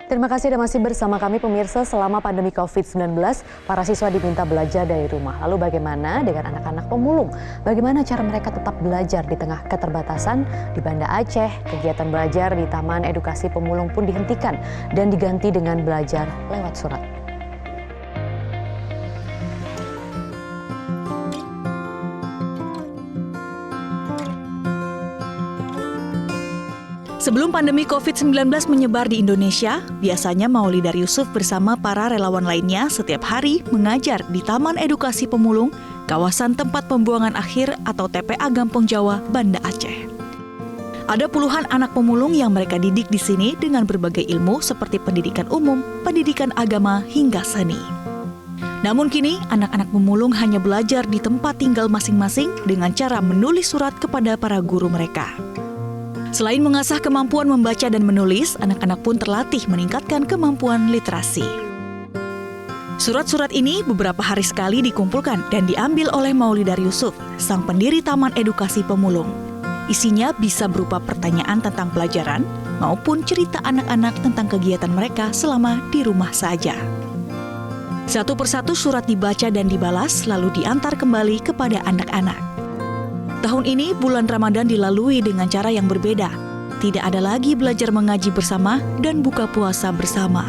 Terima kasih sudah masih bersama kami pemirsa. Selama pandemi COVID-19, para siswa diminta belajar dari rumah. Lalu bagaimana dengan anak-anak pemulung? Bagaimana cara mereka tetap belajar di tengah keterbatasan? Di Banda Aceh, kegiatan belajar di Taman Edukasi Pemulung pun dihentikan dan diganti dengan belajar lewat surat. Sebelum pandemi COVID-19 menyebar di Indonesia, biasanya Maulidar Yusuf bersama para relawan lainnya setiap hari mengajar di Taman Edukasi Pemulung, kawasan tempat pembuangan akhir atau TPA Gampong Jawa, Banda Aceh. Ada puluhan anak pemulung yang mereka didik di sini dengan berbagai ilmu seperti pendidikan umum, pendidikan agama, hingga seni. Namun kini, anak-anak pemulung hanya belajar di tempat tinggal masing-masing dengan cara menulis surat kepada para guru mereka. Selain mengasah kemampuan membaca dan menulis, anak-anak pun terlatih meningkatkan kemampuan literasi. Surat-surat ini beberapa hari sekali dikumpulkan dan diambil oleh Maulidar Yusuf, sang pendiri Taman Edukasi Pemulung. Isinya bisa berupa pertanyaan tentang pelajaran maupun cerita anak-anak tentang kegiatan mereka selama di rumah saja. Satu persatu surat dibaca dan dibalas lalu diantar kembali kepada anak-anak. Tahun ini bulan Ramadan dilalui dengan cara yang berbeda. Tidak ada lagi belajar mengaji bersama dan buka puasa bersama.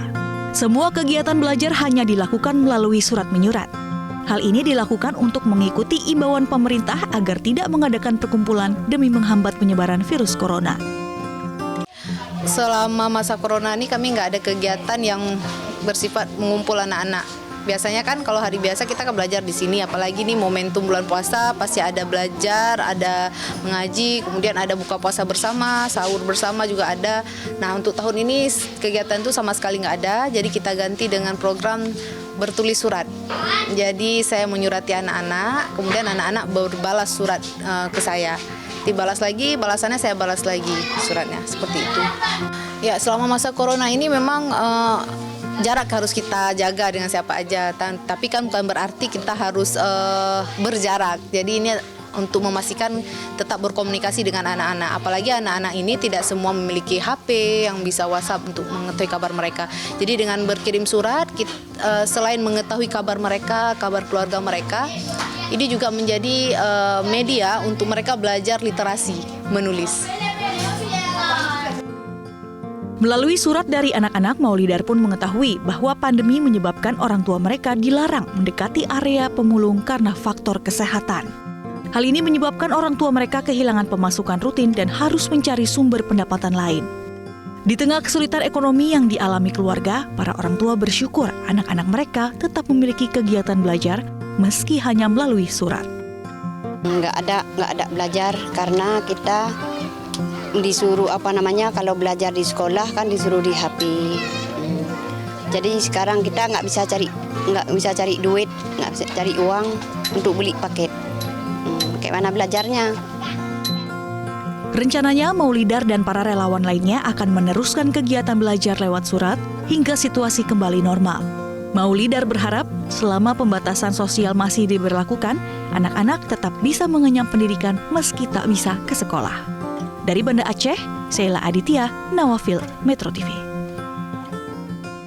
Semua kegiatan belajar hanya dilakukan melalui surat menyurat. Hal ini dilakukan untuk mengikuti imbauan pemerintah agar tidak mengadakan perkumpulan demi menghambat penyebaran virus corona. Selama masa corona ini kami nggak ada kegiatan yang bersifat mengumpul anak-anak. Biasanya kan kalau hari biasa kita kan belajar di sini, apalagi nih momentum bulan puasa pasti ada belajar, ada mengaji, kemudian ada buka puasa bersama, sahur bersama juga ada. Nah untuk tahun ini kegiatan itu sama sekali nggak ada, jadi kita ganti dengan program bertulis surat. Jadi saya menyurati anak-anak, kemudian anak-anak berbalas surat ke saya. Dibalas lagi, balasannya saya balas lagi suratnya, seperti itu. Ya selama masa corona ini memang jarak harus kita jaga dengan siapa aja, tapi kan bukan berarti kita harus berjarak. Jadi ini untuk memastikan tetap berkomunikasi dengan anak-anak. Apalagi anak-anak ini tidak semua memiliki HP yang bisa WhatsApp untuk mengetahui kabar mereka. Jadi dengan berkirim surat, selain mengetahui kabar mereka, kabar keluarga mereka, ini juga menjadi media untuk mereka belajar literasi, menulis. Melalui surat dari anak-anak, Maulidar pun mengetahui bahwa pandemi menyebabkan orang tua mereka dilarang mendekati area pemulung karena faktor kesehatan. Hal ini menyebabkan orang tua mereka kehilangan pemasukan rutin dan harus mencari sumber pendapatan lain. Di tengah kesulitan ekonomi yang dialami keluarga, para orang tua bersyukur anak-anak mereka tetap memiliki kegiatan belajar meski hanya melalui surat. Nggak ada belajar karena kita disuruh kalau belajar di sekolah kan disuruh di HP. Jadi sekarang kita nggak bisa cari duit, nggak bisa cari uang untuk beli paket. Kayak mana belajarnya? Rencananya Maulidar dan para relawan lainnya akan meneruskan kegiatan belajar lewat surat hingga situasi kembali normal. Maulidar berharap selama pembatasan sosial masih diberlakukan, anak-anak tetap bisa mengenyam pendidikan meski tak bisa ke sekolah. Dari Banda Aceh, Sheila Aditya, Nawafil, Metro TV.